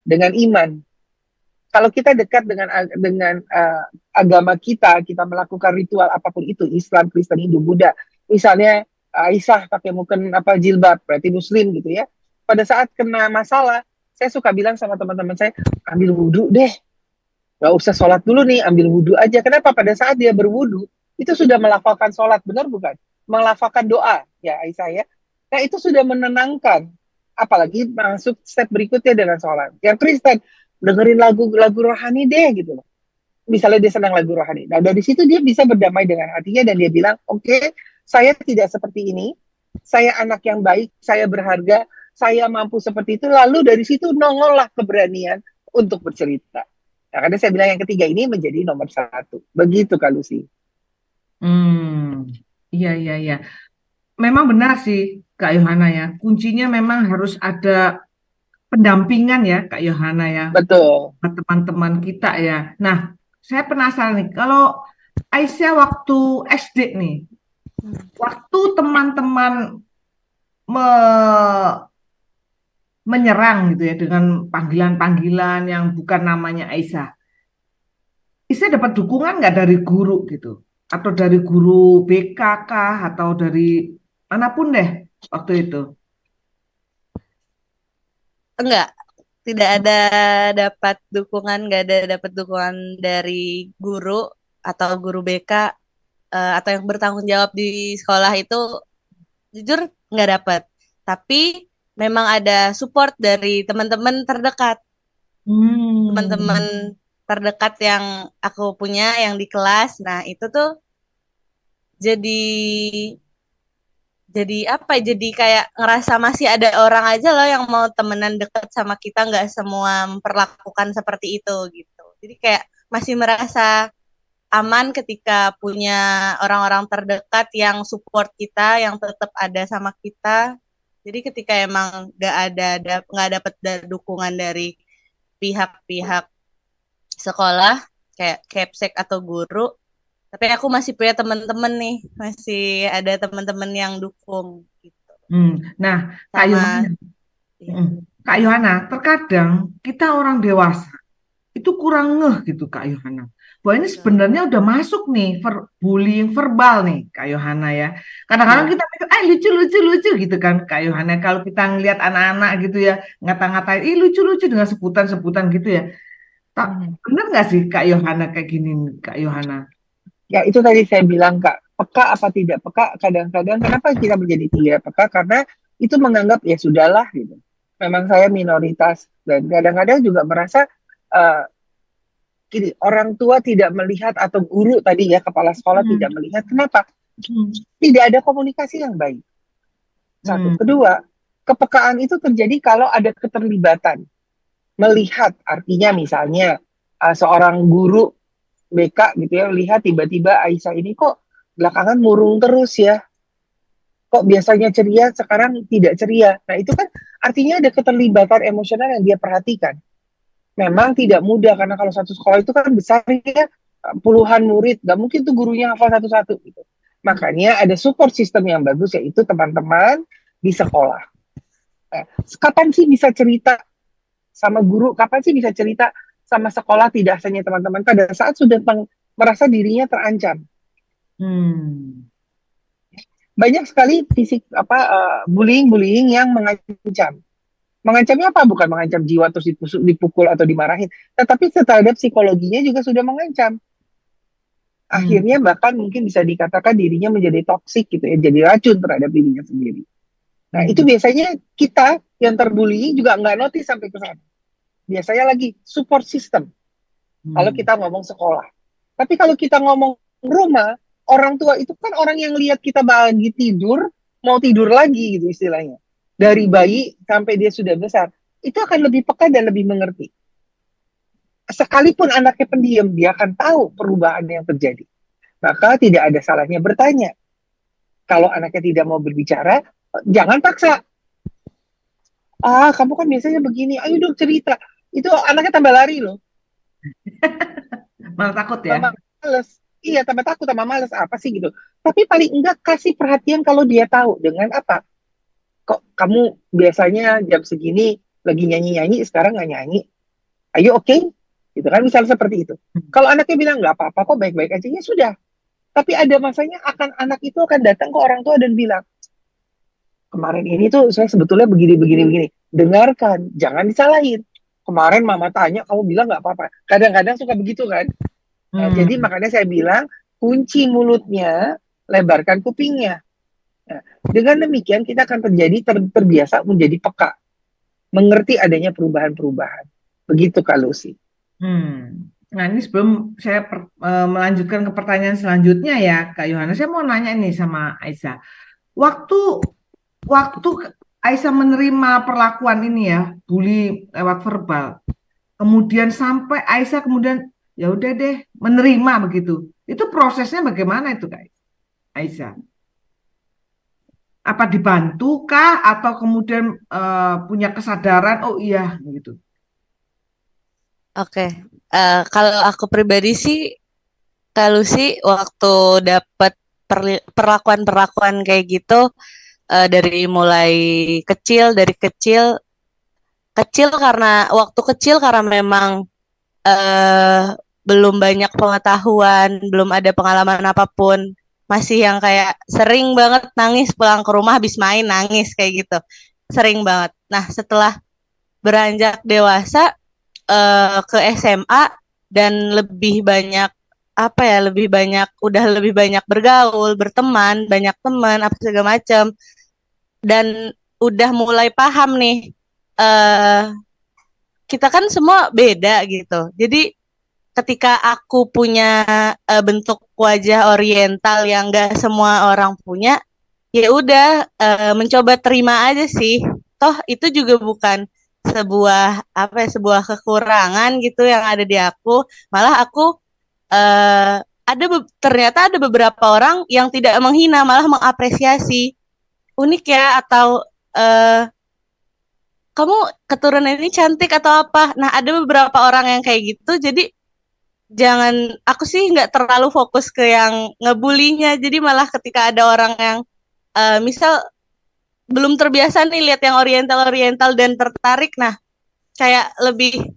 dengan iman. Kalau kita dekat dengan agama kita, kita melakukan ritual apapun itu, Islam, Kristen, Hindu, Buddha. Misalnya Aisyah pakai mungkin apa jilbab, berarti Muslim gitu ya. Pada saat kena masalah, saya suka bilang sama teman-teman saya, ambil wudhu deh, nggak usah sholat dulu nih, ambil wudhu aja. Kenapa? Pada saat dia berwudhu, itu sudah melafalkan sholat, benar bukan? Melafalkan doa, ya Aisyah ya. Nah itu sudah menenangkan. Apalagi masuk step berikutnya dengan sholat. Yang Kristen, dengerin lagu-lagu rohani deh gitu loh. Misalnya dia senang lagu rohani. Nah dari situ dia bisa berdamai dengan hatinya dan dia bilang, oke, saya tidak seperti ini, saya anak yang baik, saya berharga, saya mampu seperti itu. Lalu dari situ nongollah keberanian untuk bercerita. Nah, karena saya bilang yang ketiga ini menjadi nomor satu. Begitu Kak Lucy. Hmm, iya, iya, iya. Memang benar sih, Kak Yohana ya. Kuncinya memang harus ada pendampingan ya, Kak Yohana ya, Betul. buat teman-teman kita ya. Nah, saya penasaran nih, kalau Aisyah waktu SD nih, waktu teman-teman me- menyerang gitu ya dengan panggilan-panggilan yang bukan namanya Aisyah. Aisyah dapat dukungan nggak dari guru gitu? Atau dari guru BK kah? Atau dari manapun deh waktu itu? Enggak, tidak ada dapat dukungan, nggak ada dapat dukungan dari guru atau guru BK atau yang bertanggung jawab di sekolah itu jujur nggak dapat. Tapi memang ada support dari teman-teman terdekat, teman-teman Hmm. terdekat yang aku punya yang di kelas. Nah, itu tuh jadi jadi apa? Jadi kayak ngerasa masih ada orang aja loh yang mau temenan deket sama kita, nggak semua memperlakukan seperti itu gitu. Jadi kayak masih merasa aman ketika punya orang-orang terdekat yang support kita, yang tetap ada sama kita. Jadi ketika emang nggak dapet dukungan dari pihak-pihak sekolah kayak Kepsek atau guru, tapi aku masih punya teman-teman nih, masih ada teman-teman yang dukung gitu. Hmm. Nah, Kak Sama Yohana, ya. mm, Kak Yohana, terkadang kita orang dewasa itu kurang ngeh gitu Kak Yohana. Bahwa ini Betul. sebenarnya udah masuk nih bullying verbal nih Kak Yohana ya. Kadang-kadang Hmm. kita pikir, lucu lucu lucu gitu kan Kak Yohana. Kalau kita ngelihat anak-anak gitu ya ngata-ngatain, lucu lucu dengan sebutan-sebutan gitu ya. Tak Hmm. bener nggak sih Kak Yohana kayak gini Kak Yohana? Ya itu tadi saya bilang Kak, peka apa tidak peka, kadang-kadang kenapa kita menjadi tidak peka, karena itu menganggap ya sudahlah gitu. Memang saya minoritas dan kadang-kadang juga merasa uh, gini, orang tua tidak melihat atau guru tadi ya kepala sekolah Hmm. tidak melihat. Kenapa? Hmm. Tidak ada komunikasi yang baik. Satu. Hmm. Kedua, kepekaan itu terjadi kalau ada keterlibatan. Melihat artinya misalnya seorang guru BK gitu ya, lihat tiba-tiba Aisyah ini kok belakangan murung terus ya. Kok biasanya ceria, sekarang tidak ceria. Nah itu kan artinya ada keterlibatan emosional yang dia perhatikan. Memang tidak mudah, karena kalau satu sekolah itu kan besar ya, puluhan murid. Gak mungkin tuh gurunya hafal satu-satu gitu. Makanya ada support system yang bagus, yaitu teman-teman di sekolah. Nah, kapan sih bisa cerita sama guru? Kapan sih bisa cerita sama sekolah? Tidak hanya teman-teman, pada saat sudah merasa dirinya terancam. Hmm. Banyak sekali fisik bullying yang mengancam. Mengancamnya apa? Bukan mengancam jiwa terus dipukul atau dimarahin, tetapi terhadap psikologinya juga sudah mengancam. Hmm. Akhirnya bahkan mungkin bisa dikatakan dirinya menjadi toksik gitu ya, jadi racun terhadap dirinya sendiri. Nah itu Hmm. biasanya kita yang terbullying juga nggak notice sampai ke sana. Biasanya lagi support system kalau Hmm. kita ngomong sekolah. Tapi kalau kita ngomong rumah, orang tua itu kan orang yang lihat kita lagi tidur, mau tidur lagi gitu istilahnya. Dari bayi sampai dia sudah besar, itu akan lebih peka dan lebih mengerti. Sekalipun anaknya pendiam, dia akan tahu perubahan yang terjadi. Maka tidak ada salahnya bertanya. Kalau anaknya tidak mau berbicara, jangan paksa. Kamu kan biasanya begini, ayo dong cerita. Itu anaknya tambah lari loh, Malah takut ya? tambah males. Iya, tambah takut, tambah males, apa sih gitu. Tapi paling enggak kasih perhatian kalau dia tahu. Dengan apa? Kok kamu biasanya jam segini lagi nyanyi-nyanyi, sekarang nggak nyanyi? Ayo oke, gitu kan, misalnya seperti itu. Kalau anaknya bilang nggak apa-apa kok, baik-baik aja, ya sudah. Tapi ada masanya anak itu akan datang ke orang tua dan bilang, kemarin ini tuh saya sebetulnya begini, begini, begini. Dengarkan, jangan disalahin. Kemarin mama tanya, kamu bilang nggak apa-apa. Kadang-kadang suka begitu kan. Nah, jadi Hmm. makanya saya bilang, kunci mulutnya, lebarkan kupingnya. Nah, dengan demikian kita akan terbiasa menjadi peka, mengerti adanya perubahan-perubahan. Begitu Kak Lucy. Nah, ini sebelum saya melanjutkan ke pertanyaan selanjutnya ya, Kak Yohana, saya mau nanya nih sama Aisyah. Waktu waktu Aisyah menerima perlakuan ini ya, bully lewat verbal, kemudian sampai Aisyah kemudian ya udah deh menerima begitu. Itu prosesnya bagaimana itu, Kak Aisyah? Apa dibantu kah atau kemudian punya kesadaran oh iya gitu. Oke. Kalau aku pribadi sih, kalau sih waktu dapat perlakuan-perlakuan kayak gitu, dari mulai kecil, kecil karena waktu kecil karena memang eh, belum banyak pengetahuan, belum ada pengalaman apapun, masih yang kayak sering banget nangis pulang ke rumah habis main nangis kayak gitu, sering banget. Nah setelah beranjak dewasa, ke SMA dan lebih banyak apa ya, udah lebih banyak bergaul, berteman, banyak teman apa segala macam, dan udah mulai paham nih, eh kita kan semua beda gitu. Jadi ketika aku punya bentuk wajah oriental yang gak semua orang punya, ya udah, mencoba terima aja sih. Toh itu juga bukan sebuah apa ya, sebuah kekurangan gitu yang ada di aku. Malah aku ternyata ada beberapa orang yang tidak menghina, malah mengapresiasi. Unik ya, atau eh, kamu keturunan ini cantik atau apa. Nah, ada beberapa orang yang kayak gitu. Jadi jangan, aku sih nggak terlalu fokus ke yang ngebulinya. Jadi malah ketika ada orang yang misal belum terbiasa nih lihat yang oriental dan tertarik, nah kayak lebih,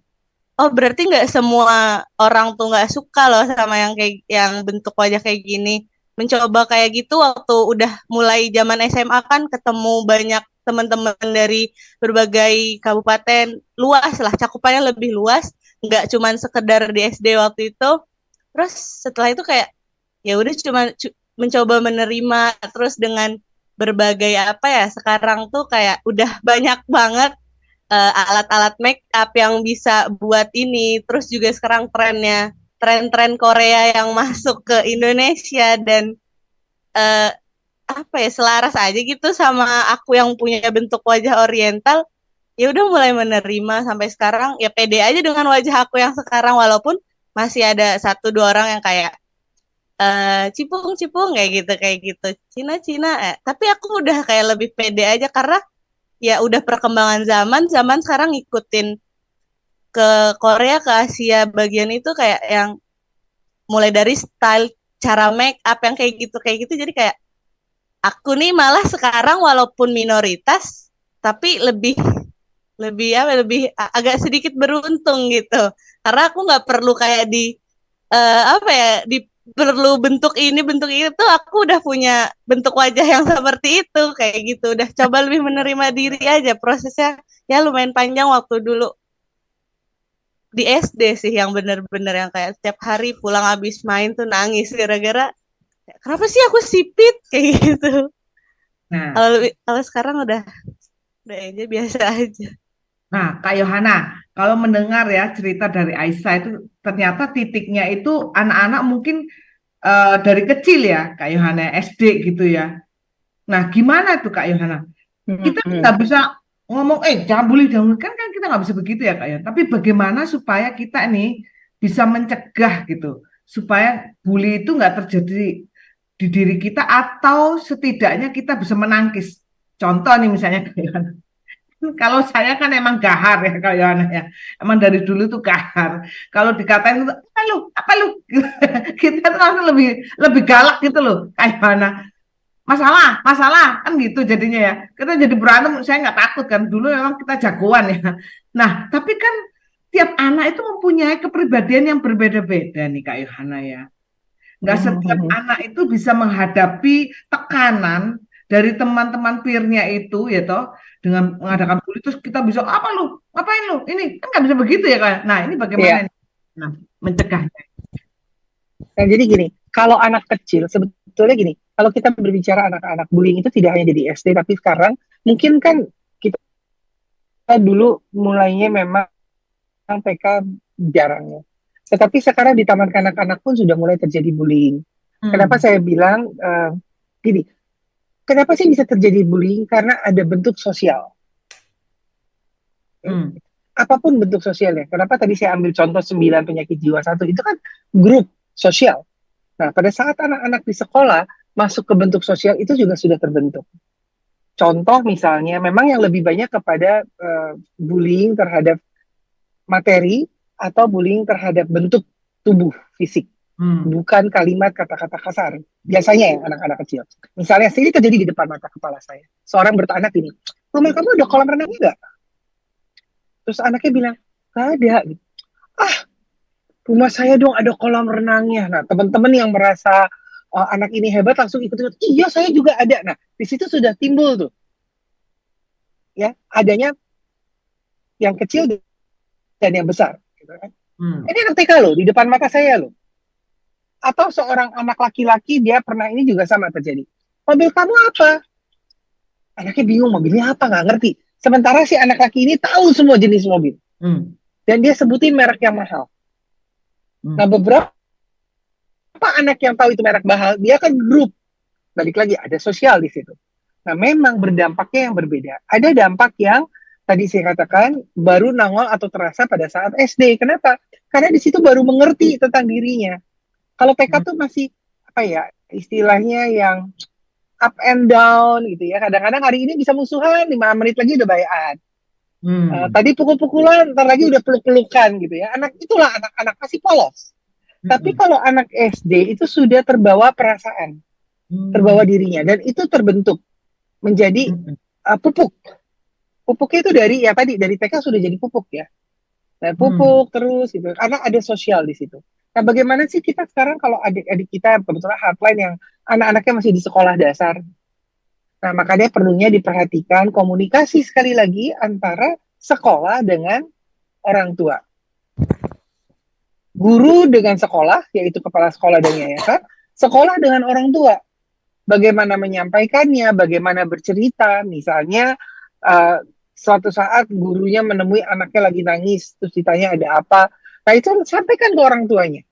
oh berarti nggak semua orang tuh nggak suka loh sama yang kayak yang bentuk wajah kayak gini. Mencoba kayak gitu waktu udah mulai zaman SMA kan, ketemu banyak teman-teman dari berbagai kabupaten, luas lah, cakupannya lebih luas, nggak cuman sekedar di SD waktu itu. Terus setelah itu kayak ya udah cuma mencoba menerima, terus dengan berbagai apa ya, sekarang tuh kayak udah banyak banget alat-alat make up yang bisa buat ini. Terus juga sekarang tren-tren Korea yang masuk ke Indonesia, dan uh, apa ya, selaras aja gitu sama aku yang punya bentuk wajah oriental. Ya udah mulai menerima sampai sekarang, ya pede aja dengan wajah aku yang sekarang, walaupun masih ada satu dua orang yang kayak cipung cipung kayak gitu, Cina Cina, tapi aku udah kayak lebih pede aja karena ya udah perkembangan zaman sekarang ngikutin ke Korea, ke Asia bagian itu, kayak yang mulai dari style, cara make up yang kayak gitu. Jadi kayak aku nih malah sekarang walaupun minoritas tapi lebih lebih apa lebih agak sedikit beruntung gitu, karena aku nggak perlu kayak di apa ya, di perlu bentuk ini tuh, aku udah punya bentuk wajah yang seperti itu kayak gitu. Udah coba lebih menerima diri aja. Prosesnya ya lumayan panjang. Waktu dulu di SD sih yang bener-bener yang kayak setiap hari pulang habis main tuh nangis gara-gara kenapa sih aku sipit kayak gitu. Nah, Kalau sekarang udah aja biasa aja. nah, Kak Yohana, kalau mendengar ya cerita dari Aisyah itu ternyata titiknya itu anak-anak mungkin dari kecil ya, Kak Yohana SD gitu ya. Nah, gimana tuh Kak Yohana? Kita nggak bisa ngomong, jangan bully, kan kita nggak bisa begitu ya Kak Yohana. Tapi bagaimana supaya kita ini bisa mencegah gitu, supaya bully itu nggak terjadi di diri kita atau setidaknya kita bisa menangkis. Contoh nih misalnya Kak Yohana. Kalau saya kan emang gahar ya kalau Yohana ya. Emang dari dulu tuh gahar. Kalau dikatain itu, apa lu? Kita tuh langsung lebih lebih galak gitu loh, kayak Yohana. Masalah kan gitu jadinya ya. Kita jadi berantem, saya nggak takut kan. Dulu memang kita jagoan ya. Nah, tapi kan tiap anak itu mempunyai kepribadian yang berbeda-beda nih Kak Yohana ya. Nggak setiap anak itu bisa menghadapi tekanan dari teman-teman peernya itu ya toh, dengan mengadakan bully terus kita bisa apa lu ngapain lu ini kan nggak bisa begitu ya Kak. Nah ini bagaimana Iya. nih? Nah, mencegahnya. Nah, jadi gini, kalau anak kecil sebetulnya gini, kalau kita berbicara anak-anak bullying itu tidak hanya di SD, tapi sekarang mungkin kan kita dulu mulainya memang TK jarang ya. Tetapi sekarang di taman kanak-kanak pun sudah mulai terjadi bullying. Kenapa saya bilang gini, kenapa sih bisa terjadi bullying? Karena ada bentuk sosial. Apapun bentuk sosialnya. Kenapa tadi saya ambil contoh 9 penyakit jiwa 1, itu kan grup sosial. Nah, pada saat anak-anak di sekolah masuk ke bentuk sosial itu juga sudah terbentuk. Contoh misalnya, memang yang lebih banyak kepada bullying terhadap materi atau bullying terhadap bentuk tubuh fisik. Bukan kalimat kata-kata kasar. Biasanya ya anak-anak kecil. Misalnya, ini terjadi di depan mata kepala saya. Seorang bertanya gini, rumah kamu ada kolam renang enggak? Terus anaknya bilang, nggak ada. Ah, rumah saya dong ada kolam renangnya. Nah, teman-teman yang merasa anak ini hebat langsung ikut-ikut. Iya, saya juga ada. Nah, di situ sudah timbul tuh, ya, adanya yang kecil dan yang besar. Gitu kan. Ini anak TK loh, di depan mata saya loh. Atau seorang anak laki-laki, dia pernah ini juga sama terjadi. Mobil kamu apa? Anaknya bingung, mobilnya apa, nggak ngerti. Sementara si anak laki ini tahu semua jenis mobil. Dan dia sebutin merek yang mahal. Nah, beberapa anak yang tahu itu merek mahal, dia kan grup. Balik lagi, ada sosial di situ. Nah, memang berdampaknya yang berbeda. Ada dampak yang tadi saya katakan baru nongol atau terasa pada saat SD. Kenapa? Karena di situ baru mengerti tentang dirinya. Kalau TK tuh masih apa ya, istilahnya yang up and down gitu ya. Kadang-kadang hari ini bisa musuhan, 5 menit lagi udah bayan. Tadi pukul-pukulan, ntar lagi udah peluk-pelukan gitu ya. Itulah anak-anak masih polos. Tapi kalau anak SD itu sudah terbawa perasaan, terbawa dirinya, dan itu terbentuk menjadi pupuk. Pupuknya itu dari TK sudah jadi pupuk ya. Nah, pupuk terus gitu. Karena ada sosial di situ. Nah, bagaimana sih kita sekarang kalau adik-adik kita kebetulan hardline yang anak-anaknya masih di sekolah dasar. Nah, makanya perlunya diperhatikan komunikasi sekali lagi antara sekolah dengan orang tua. Guru dengan sekolah, yaitu kepala sekolah dan yayasan, sekolah dengan orang tua. Bagaimana menyampaikannya, bagaimana bercerita, misalnya suatu saat gurunya menemui anaknya lagi nangis, terus ditanya ada apa. Nah, itu sampaikan ke orang tuanya.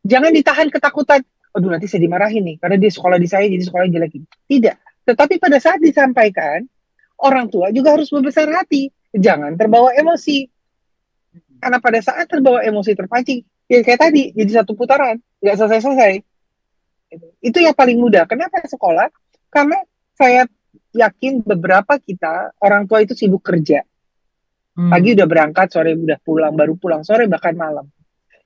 Jangan ditahan ketakutan, aduh nanti saya dimarahin nih, karena dia sekolah di saya, jadi sekolahnya jelek. Tidak. Tetapi pada saat disampaikan, orang tua juga harus membesar hati. Jangan terbawa emosi. Karena pada saat terbawa emosi terpancing, ya kayak tadi, jadi satu putaran, nggak selesai-selesai. Itu yang paling mudah. Kenapa sekolah? Karena saya yakin beberapa kita, orang tua itu sibuk kerja. Pagi udah berangkat, sore udah pulang, baru pulang sore, bahkan malam.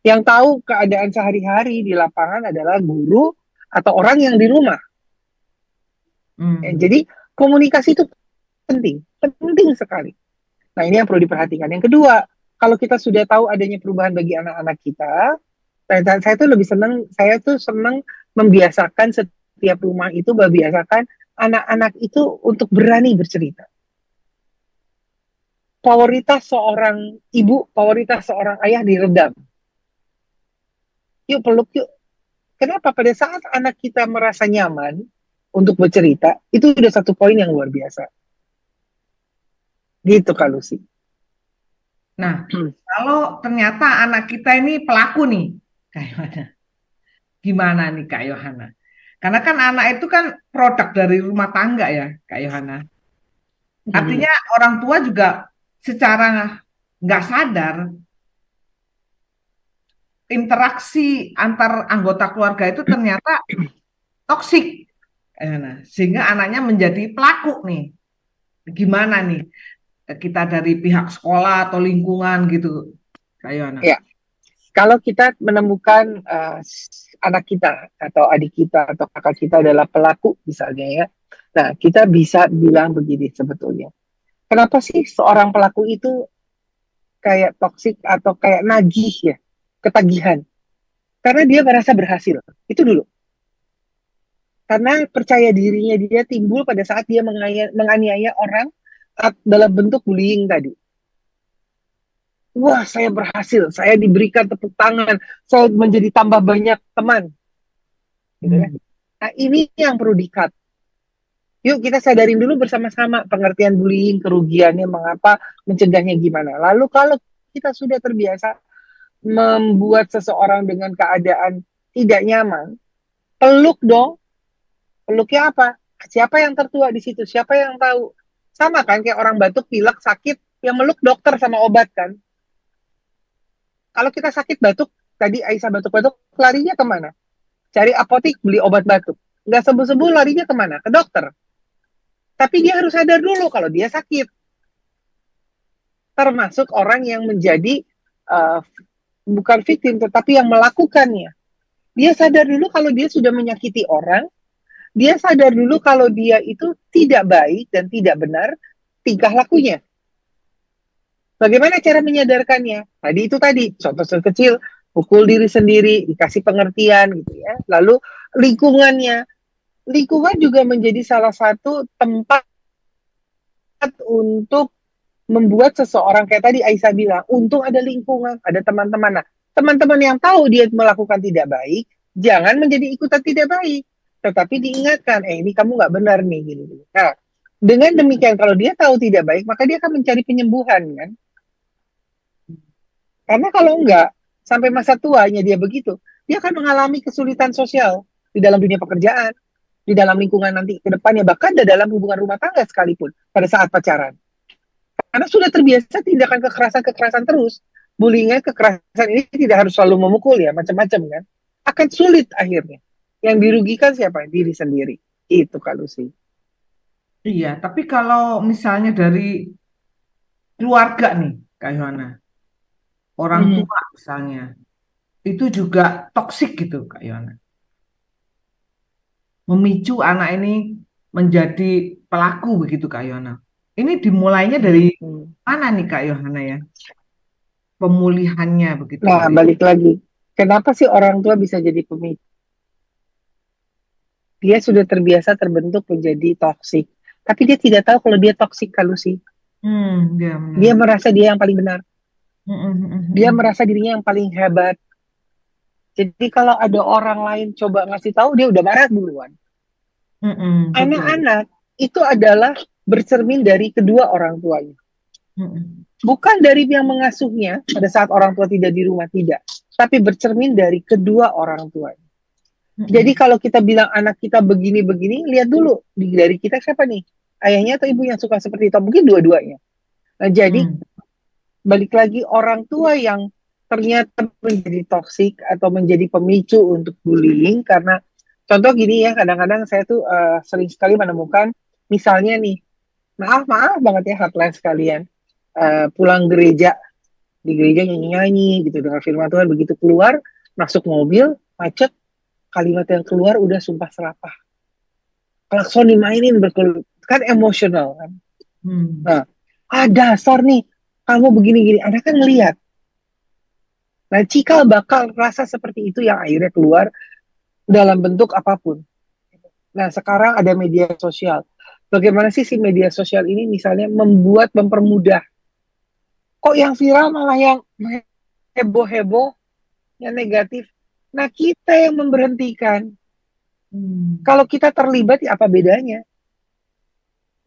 Yang tahu keadaan sehari-hari di lapangan adalah guru atau orang yang di rumah. Jadi komunikasi itu penting sekali. Nah, ini yang perlu diperhatikan. Yang kedua, kalau kita sudah tahu adanya perubahan bagi anak-anak kita, saya tuh senang membiasakan setiap rumah itu membiasakan anak-anak itu untuk berani bercerita. Prioritas seorang ibu, prioritas seorang ayah diredam. Yuk peluk yuk. Kenapa? Pada saat anak kita merasa nyaman untuk bercerita, itu udah satu poin yang luar biasa. Gitu Kak Lucy. Nah, kalau ternyata anak kita ini pelaku nih, Kak Yohana. Gimana nih Kak Yohana? Karena kan anak itu kan produk dari rumah tangga ya, Kak Yohana. Artinya orang tua juga secara nggak sadar interaksi antar anggota keluarga itu ternyata toksik. Sehingga anaknya menjadi pelaku nih. Gimana nih kita dari pihak sekolah atau lingkungan gitu, Kak Yohana? Ya, kalau kita menemukan anak kita atau adik kita atau kakak kita adalah pelaku misalnya ya, nah kita bisa bilang begini sebetulnya. Kenapa sih seorang pelaku itu kayak toksik atau kayak nagih ya, ketagihan. Karena dia merasa berhasil. Itu dulu. Karena percaya dirinya dia timbul pada saat dia menganiaya orang dalam bentuk bullying tadi. Wah, saya berhasil, saya diberikan tepuk tangan, saya menjadi tambah banyak teman. Gitu ya. Nah, ini yang perlu di-cut. Yuk kita sadarin dulu bersama-sama pengertian bullying, kerugiannya, mengapa, mencegahnya gimana. Lalu kalau kita sudah terbiasa membuat seseorang dengan keadaan tidak nyaman, peluk dong. Peluknya apa? Siapa yang tertua di situ? Siapa yang tahu? Sama kan kayak orang batuk, pilek, sakit, yang meluk dokter sama obat kan. Kalau kita sakit batuk, tadi Aisyah batuk-batuk, larinya kemana? Cari apotik, beli obat batuk. Nggak sembuh-sembuh, larinya kemana? Ke dokter. Tapi dia harus sadar dulu kalau dia sakit. Termasuk orang yang menjadi bukan victim, tetapi yang melakukannya. Dia sadar dulu kalau dia sudah menyakiti orang, dia sadar dulu kalau dia itu tidak baik dan tidak benar tingkah lakunya. Bagaimana cara menyadarkannya? Tadi itu tadi, contoh kecil, pukul diri sendiri, dikasih pengertian gitu ya. Lalu lingkungannya. Lingkungan juga menjadi salah satu tempat untuk membuat seseorang kayak tadi Aisyah bilang, untung ada lingkungan, ada teman-teman. Nah, teman-teman yang tahu dia melakukan tidak baik, jangan menjadi ikutan tidak baik. Tetapi diingatkan, ini kamu nggak benar nih. Gini. Nah, dengan demikian kalau dia tahu tidak baik, maka dia akan mencari penyembuhan kan. Karena kalau enggak, sampai masa tuanya dia begitu, dia akan mengalami kesulitan sosial di dalam dunia pekerjaan, di dalam lingkungan nanti ke depannya, bahkan di dalam hubungan rumah tangga sekalipun pada saat pacaran. Karena sudah terbiasa tindakan kekerasan-kekerasan terus. Bullying, kekerasan ini tidak harus selalu memukul ya, macam-macam kan. Akan sulit akhirnya. Yang dirugikan siapa? Diri sendiri. Itu kalau sih. Iya, tapi kalau misalnya dari keluarga nih, Kak Yohana, orang tua misalnya, itu juga toksik gitu, Kak Yohana. Memicu anak ini menjadi pelaku begitu, Kak Yohana. Ini dimulainya dari mana nih, Kak Yohana ya? Pemulihannya begitu. Nah, balik lagi. Kenapa sih orang tua bisa jadi pemicu? Dia sudah terbiasa terbentuk menjadi toksik. Tapi dia tidak tahu kalau dia toksik kalau sih. Dia merasa dia yang paling benar. Dia merasa dirinya yang paling hebat. Jadi kalau ada orang lain coba ngasih tahu, dia udah marah duluan. Anak-anak itu adalah bercermin dari kedua orang tuanya. Bukan dari yang mengasuhnya pada saat orang tua tidak di rumah, tidak. Tapi bercermin dari kedua orang tuanya. Jadi kalau kita bilang anak kita begini-begini, lihat dulu dari kita siapa nih? Ayahnya atau ibu yang suka seperti itu? Mungkin dua-duanya. Nah, jadi balik lagi orang tua yang ternyata menjadi toksik atau menjadi pemicu untuk bullying karena contoh gini ya, kadang-kadang saya tuh sering sekali menemukan misalnya nih, maaf banget ya hotline sekalian, pulang gereja, di gereja nyanyi-nyanyi gitu dengan firman Tuhan, begitu keluar masuk mobil macet, kalimat yang keluar udah sumpah serapah, klakson dimainin kan emosional kan. Nah, dasar nih kamu begini-gini, anak kan ngelihat. Nah, cikal bakal rasa seperti itu yang akhirnya keluar dalam bentuk apapun. Nah, sekarang ada media sosial. Bagaimana sih si media sosial ini misalnya mempermudah. Kok yang viral malah yang heboh-heboh, yang negatif. Nah, kita yang memberhentikan. Kalau kita terlibat, ya apa bedanya?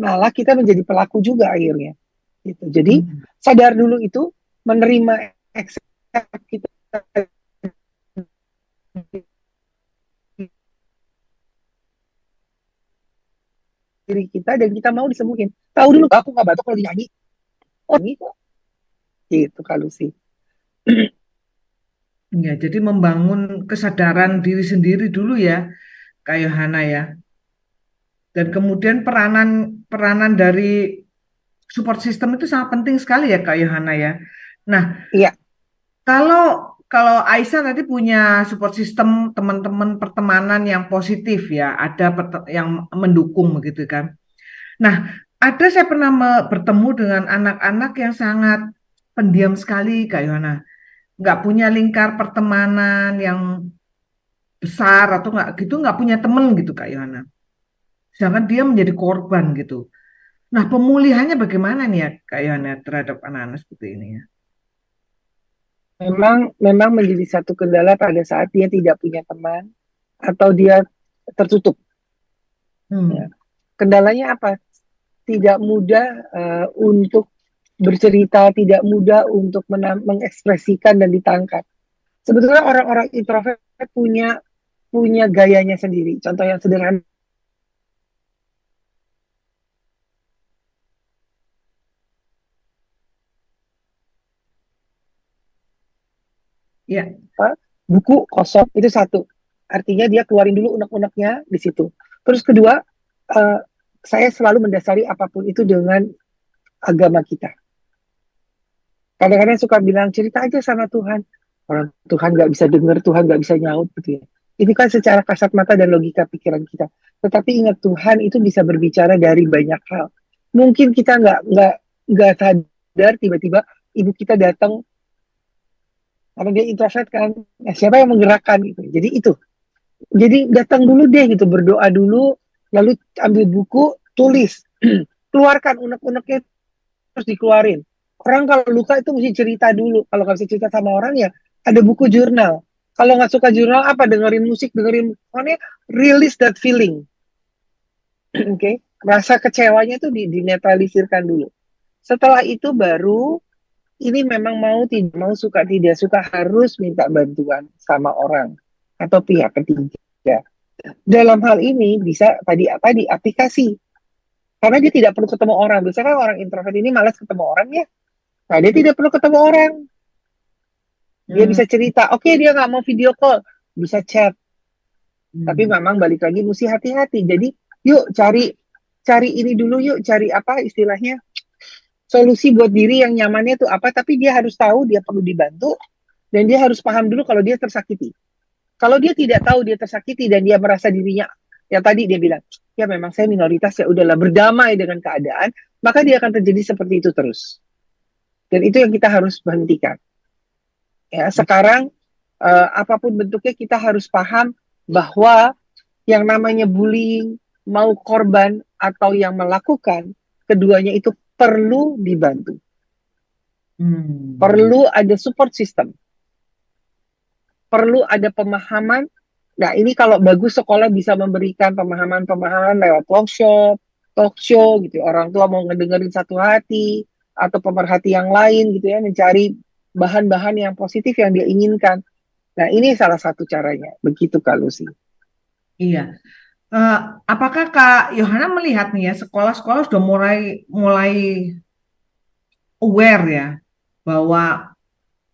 Malah kita menjadi pelaku juga akhirnya. Gitu. Jadi, sadar dulu itu, menerima kita diri kita dan kita mau disembuhin. Tahu dulu, aku nggak batuk kalau dinyanyi. Oh, ini kok. Gitu kalau sih. Ya, jadi membangun kesadaran diri sendiri dulu ya, Kak Yohana ya. Dan kemudian peranan dari support system itu sangat penting sekali ya, Kak Yohana ya. Nah, iya. Kalau Aisyah tadi punya support system teman-teman pertemanan yang positif ya, ada yang mendukung begitu kan. Nah, saya pernah bertemu dengan anak-anak yang sangat pendiam sekali Kak Yohana, nggak punya lingkar pertemanan yang besar atau nggak gitu, nggak punya temen gitu Kak Yohana. Sedangkan dia menjadi korban gitu. Nah, pemulihannya bagaimana nih ya Kak Yohana terhadap anak-anak seperti ini ya? Memang menjadi satu kendala pada saat dia tidak punya teman atau dia tertutup. Ya. Hmm. Kendalanya apa? Tidak mudah untuk bercerita, tidak mudah untuk mengekspresikan dan ditangkap. Sebetulnya orang-orang introvert punya punya gayanya sendiri. Contoh yang sederhana, Ya. buku kosong itu satu. Artinya dia keluarin dulu unek-uneknya di situ. Terus kedua, eh, saya selalu mendasari apapun itu dengan agama kita. Kadang-kadang suka bilang cerita aja sama Tuhan. Orang Tuhan nggak bisa dengar, Tuhan nggak bisa nyaut gitu ya. Itu kan secara kasat mata dan logika pikiran kita. Tetapi ingat Tuhan itu bisa berbicara dari banyak hal. Mungkin kita nggak sadar tiba-tiba ibu kita datang karena dia introvert kan. Nah, siapa yang menggerakkan gitu. Jadi itu. Jadi datang dulu deh gitu, berdoa dulu, lalu ambil buku, tulis, keluarkan unek-uneknya terus dikeluarin. Orang kalau luka itu mesti cerita dulu. Kalau nggak bisa cerita sama orang ya ada buku jurnal. Kalau nggak suka jurnal apa dengerin musik, dengerin pokoknya release that feeling. Oke, okay? Rasa kecewanya itu dinetralisirkan dulu. Setelah itu baru ini memang mau tidak mau suka tidak suka harus minta bantuan sama orang atau pihak ketiga. Dalam hal ini bisa tadi aplikasi. Karena dia tidak perlu ketemu orang. Biasanya kan orang introvert ini malas ketemu orang ya. Nah, dia tidak perlu ketemu orang. Dia bisa cerita. Oke, dia nggak mau video call. Bisa chat. Tapi memang balik lagi mesti hati-hati. Jadi, yuk cari ini dulu yuk. Cari apa istilahnya? Solusi buat diri yang nyamannya itu apa. Tapi dia harus tahu dia perlu dibantu. Dan dia harus paham dulu kalau dia tersakiti. Kalau dia tidak tahu dia tersakiti dan dia merasa dirinya, yang tadi dia bilang, ya memang saya minoritas, ya udahlah berdamai dengan keadaan, maka dia akan terjadi seperti itu terus. Dan itu yang kita harus hentikan. Ya, sekarang apapun bentuknya kita harus paham bahwa yang namanya bullying, mau korban atau yang melakukan, keduanya itu perlu dibantu. Perlu ada support system. Perlu ada pemahaman. Nah, ini kalau bagus sekolah bisa memberikan pemahaman-pemahaman lewat talk show gitu. Orang tua mau ngedengerin satu hati atau pemerhati yang lain gitu ya, mencari bahan-bahan yang positif yang dia inginkan. Nah, ini salah satu caranya. Begitu Kak Lucy. Iya. Apakah Kak Yohana melihat nih ya sekolah-sekolah sudah mulai aware ya bahwa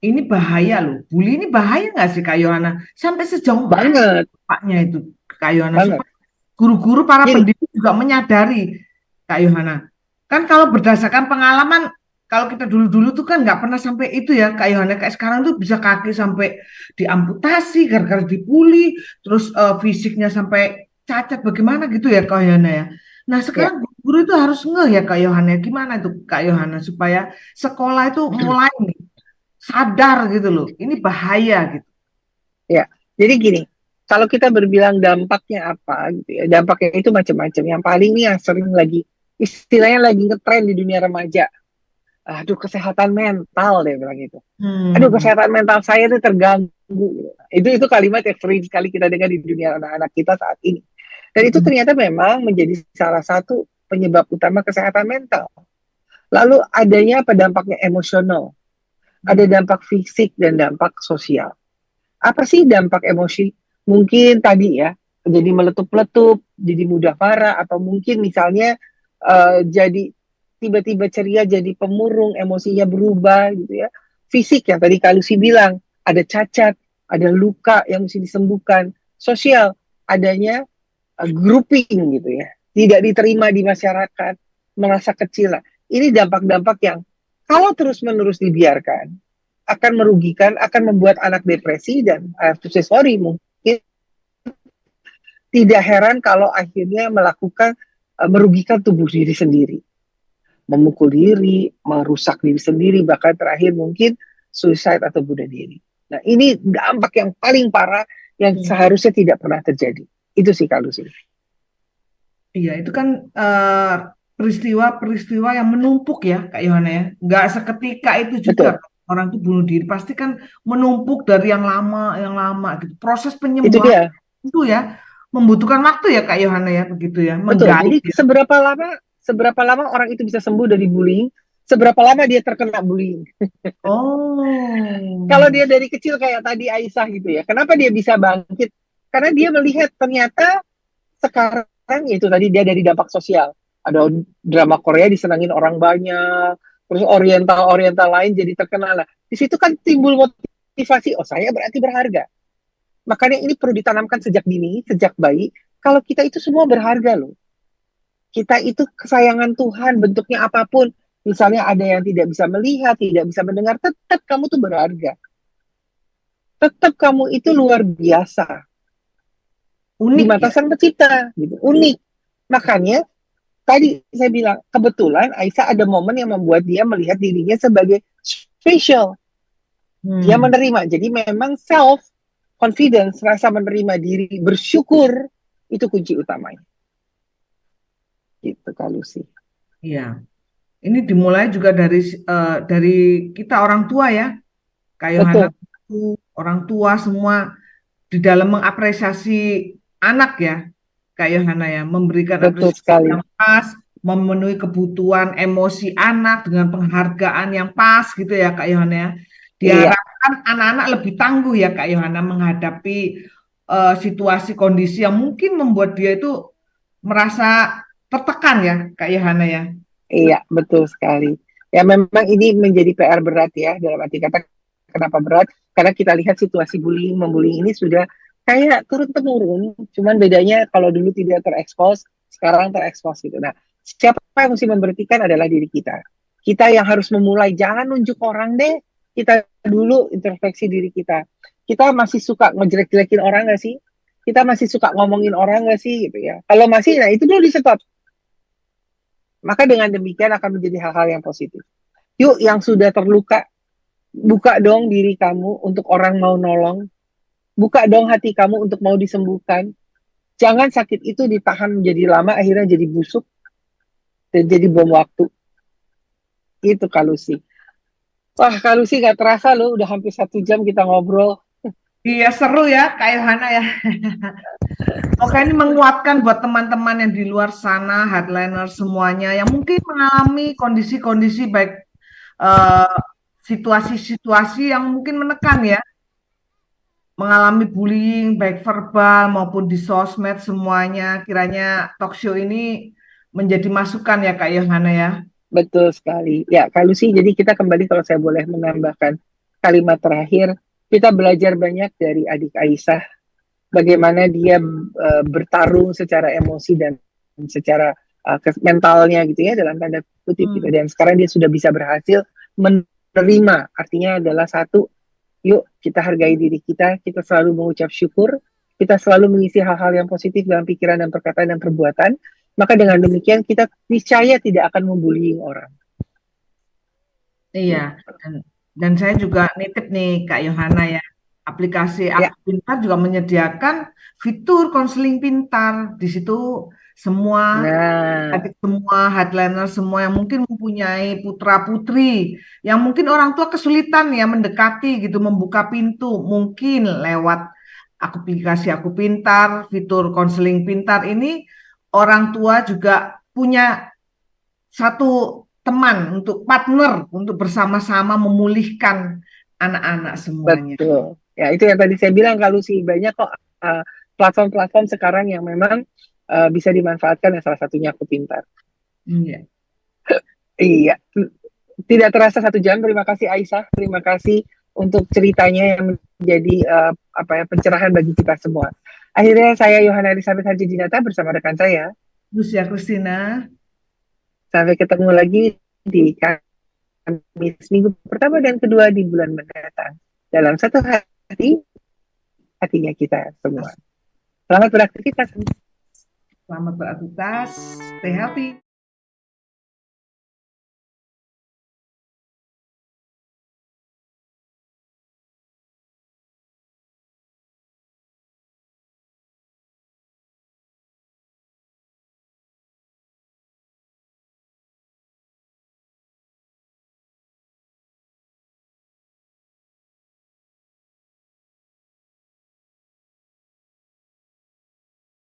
ini bahaya loh. Bully ini bahaya nggak sih Kak Yohana? Sampai sejauh mana Banget. Paknya itu Kak Yohana? Banget. Supaya guru-guru para Gini, pendidik juga menyadari Kak Yohana. Kan kalau berdasarkan pengalaman, kalau kita dulu-dulu tuh kan nggak pernah sampai itu ya Kak Yohana. Kayak sekarang tuh bisa kaki sampai diamputasi gara-gara dibully, terus fisiknya sampai cacat bagaimana gitu ya Kak Yohana ya. Nah ya. sekarang guru itu harus ngeh ya Kak Yohana. Gimana itu Kak Yohana supaya sekolah itu mulai nih sadar gitu loh, ini bahaya gitu. Ya, jadi gini, kalau kita berbilang dampaknya apa gitu ya, dampaknya itu macam-macam. Yang paling nih yang sering lagi, istilahnya lagi ngetren di dunia remaja. Aduh, kesehatan mental deh bilang gitu. Aduh, kesehatan mental saya tuh terganggu. Itu kalimat yang sering sekali kita dengar di dunia anak-anak kita saat ini. Dan itu ternyata memang menjadi salah satu penyebab utama kesehatan mental. Lalu adanya apa dampaknya emosional, ada dampak fisik dan dampak sosial. Apa sih dampak emosi? Mungkin tadi ya, jadi meletup-letup, jadi mudah marah, atau mungkin misalnya jadi tiba-tiba ceria, jadi pemurung, emosinya berubah gitu ya. Fisik yang tadi Kak Lucy bilang, ada cacat, ada luka yang mesti disembuhkan. Sosial, adanya grouping gitu ya. Tidak diterima di masyarakat, merasa kecil. Ini dampak-dampak yang kalau terus-menerus dibiarkan, akan merugikan, akan membuat anak depresi dan sorry mungkin tidak heran kalau akhirnya melakukan merugikan tubuh diri sendiri. memukul diri, merusak diri sendiri, bahkan terakhir mungkin suicide atau bunuh diri. Nah, ini dampak yang paling parah yang seharusnya tidak pernah terjadi. Itu sih kalau sih. Iya, itu kan peristiwa-peristiwa yang menumpuk ya, Kak Yohana ya. Nggak seketika itu juga Betul. orang itu bunuh diri. Pasti kan menumpuk dari yang lama gitu. Proses Itu penyembuhan dia. itu ya membutuhkan waktu ya, Kak Yohana ya, begitu ya, Betul. menggali Jadi ya. seberapa lama orang itu bisa sembuh dari bullying, seberapa lama dia terkena bullying. Oh, Kalau dia dari kecil kayak tadi Aisyah gitu ya, kenapa dia bisa bangkit? Karena dia melihat ternyata sekarang itu tadi dia dari dampak sosial. Ada drama Korea disenangin orang banyak, terus oriental lain jadi terkenal lah. Di situ kan timbul motivasi, oh saya berarti berharga. Makanya ini perlu ditanamkan sejak dini, sejak bayi. Kalau kita itu semua berharga loh. Kita itu kesayangan Tuhan, bentuknya apapun. Misalnya ada yang tidak bisa melihat, tidak bisa mendengar, tetap kamu tuh berharga. Tetap kamu itu luar biasa di unik mata ya. Sang Pencipta, gitu. Unik. Makanya tadi saya bilang kebetulan Aisyah ada momen yang membuat dia melihat dirinya sebagai special. Dia menerima. Jadi memang self confidence, rasa menerima diri, bersyukur itu kunci utamanya. Gitu kalau sih. Iya. Ini dimulai juga dari kita orang tua ya, Kak Yohana. Betul, Orang tua semua di dalam mengapresiasi anak ya, Kak Yohana ya, memberikan betul apresiasi sekali. yang pas, memenuhi kebutuhan emosi anak dengan penghargaan yang pas gitu ya, Kak Yohana ya. Iya, Diharapkan anak-anak lebih tangguh ya, Kak Yohana, menghadapi situasi kondisi yang mungkin membuat dia itu merasa tertekan ya, Kak Yohana ya. iya, betul sekali. Ya memang ini menjadi PR berat ya, dalam arti kata kenapa berat? Karena kita lihat situasi bullying, membullying ini sudah kayak turun-temurun, cuman bedanya kalau dulu tidak terekspos, sekarang terekspos gitu. Nah, siapa yang mesti memberhentikan adalah diri kita. Kita yang harus memulai, jangan nunjuk orang deh, kita dulu introspeksi diri kita. Kita masih suka ngejelek-jelekin orang nggak sih? Kita masih suka ngomongin orang nggak sih gitu ya? Kalau masih, nah itu dulu di stop. Maka dengan demikian akan menjadi hal-hal yang positif. Yuk yang sudah terluka, buka dong diri kamu untuk orang mau nolong. Buka dong hati kamu untuk mau disembuhkan. Jangan sakit itu ditahan menjadi lama, akhirnya jadi busuk dan jadi bom waktu. Itu Kalusi. Wah, Kalusi gak terasa loh, udah hampir 1 jam kita ngobrol. Iya seru ya, Kak Yohana ya. Oke, ini menguatkan buat teman-teman yang di luar sana, hardliner semuanya, yang mungkin mengalami kondisi-kondisi baik eh, situasi-situasi yang mungkin menekan ya, mengalami bullying baik verbal maupun di sosmed semuanya. Kiranya talk show ini menjadi masukan ya Kak Yohana ya. Betul sekali. Ya, Kalusi, jadi kita kembali kalau saya boleh menambahkan kalimat terakhir. Kita belajar banyak dari adik Aisyah, bagaimana dia bertarung secara emosi dan secara mentalnya gitu ya, dalam tanda kutip gitu. Dan sekarang dia sudah bisa berhasil menerima. Artinya adalah satu, yuk kita hargai diri kita selalu mengucap syukur, kita selalu mengisi hal-hal yang positif dalam pikiran dan perkataan dan perbuatan. Maka dengan demikian kita niscaya tidak akan membuli orang. Iya, dan saya juga nitip nih Kak Yohana ya. Aplikasi Ya, Aku Pintar juga menyediakan fitur konseling pintar. Di situ semua nah, adik semua headliner semua yang mungkin mempunyai putra-putri yang mungkin orang tua kesulitan ya mendekati gitu membuka pintu mungkin lewat aplikasi Aku Pintar, fitur konseling pintar ini orang tua juga punya satu teman untuk partner untuk bersama-sama memulihkan anak-anak semuanya. betul. Ya, itu yang tadi saya bilang kalau sih banyak kok platform-platform sekarang yang memang bisa dimanfaatkan, yang salah satunya Aku Pintar. Iya. Iya, tidak terasa 1 jam. Terima kasih Aisyah, terima kasih untuk ceritanya yang menjadi pencerahan bagi kita semua. Akhirnya saya Yohana Elizabeth Haji Dinata bersama rekan saya. Lucia Christina. Sampai ketemu lagi di Kamis minggu pertama dan kedua di bulan mendatang. Dalam satu hati, hatinya kita semua. Selamat beraktivitas. Selamat beraktivitas. Stay healthy.